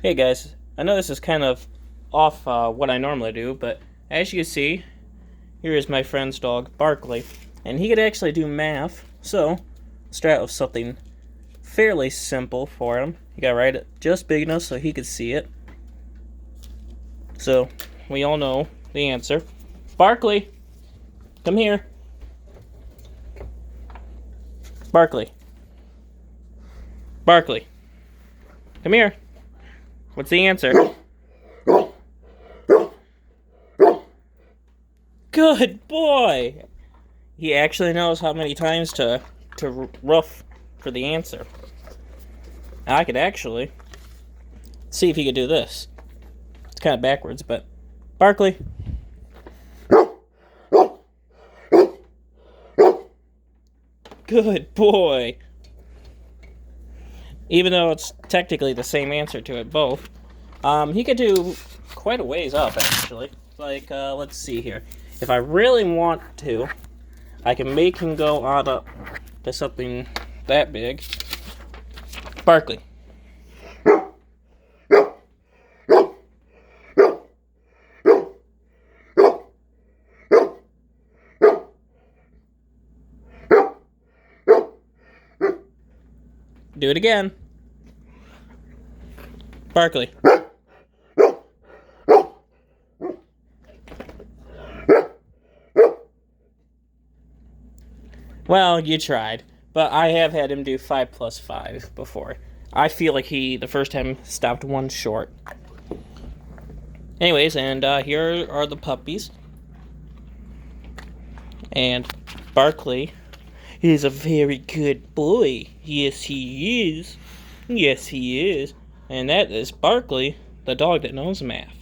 Hey guys, I know this is kind of off what I normally do, but as you can see, here is my friend's dog, Barkley, and he could actually do math, so let's start with something fairly simple for him. You gotta write it just big enough so he could see it. So, we all know the answer. Barkley, come here. Barkley. Barkley, come here. What's the answer? Good boy! He actually knows how many times to rough for the answer. I could actually see if he could do this. It's kind of backwards, but Barkley. Good boy! Even though it's technically the same answer to it both, he could do quite a ways up, actually. Like, let's see here. If I really want to, I can make him go on up to something that big. Barkley. Do it again. Barkley. Well, you tried, but I have had him do 5 plus 5 before. I feel like he, the first time, stopped one short. Anyways, and here are the puppies. And Barkley is a very good boy. Yes, he is. Yes, he is. And that is Barkley, the dog that knows math.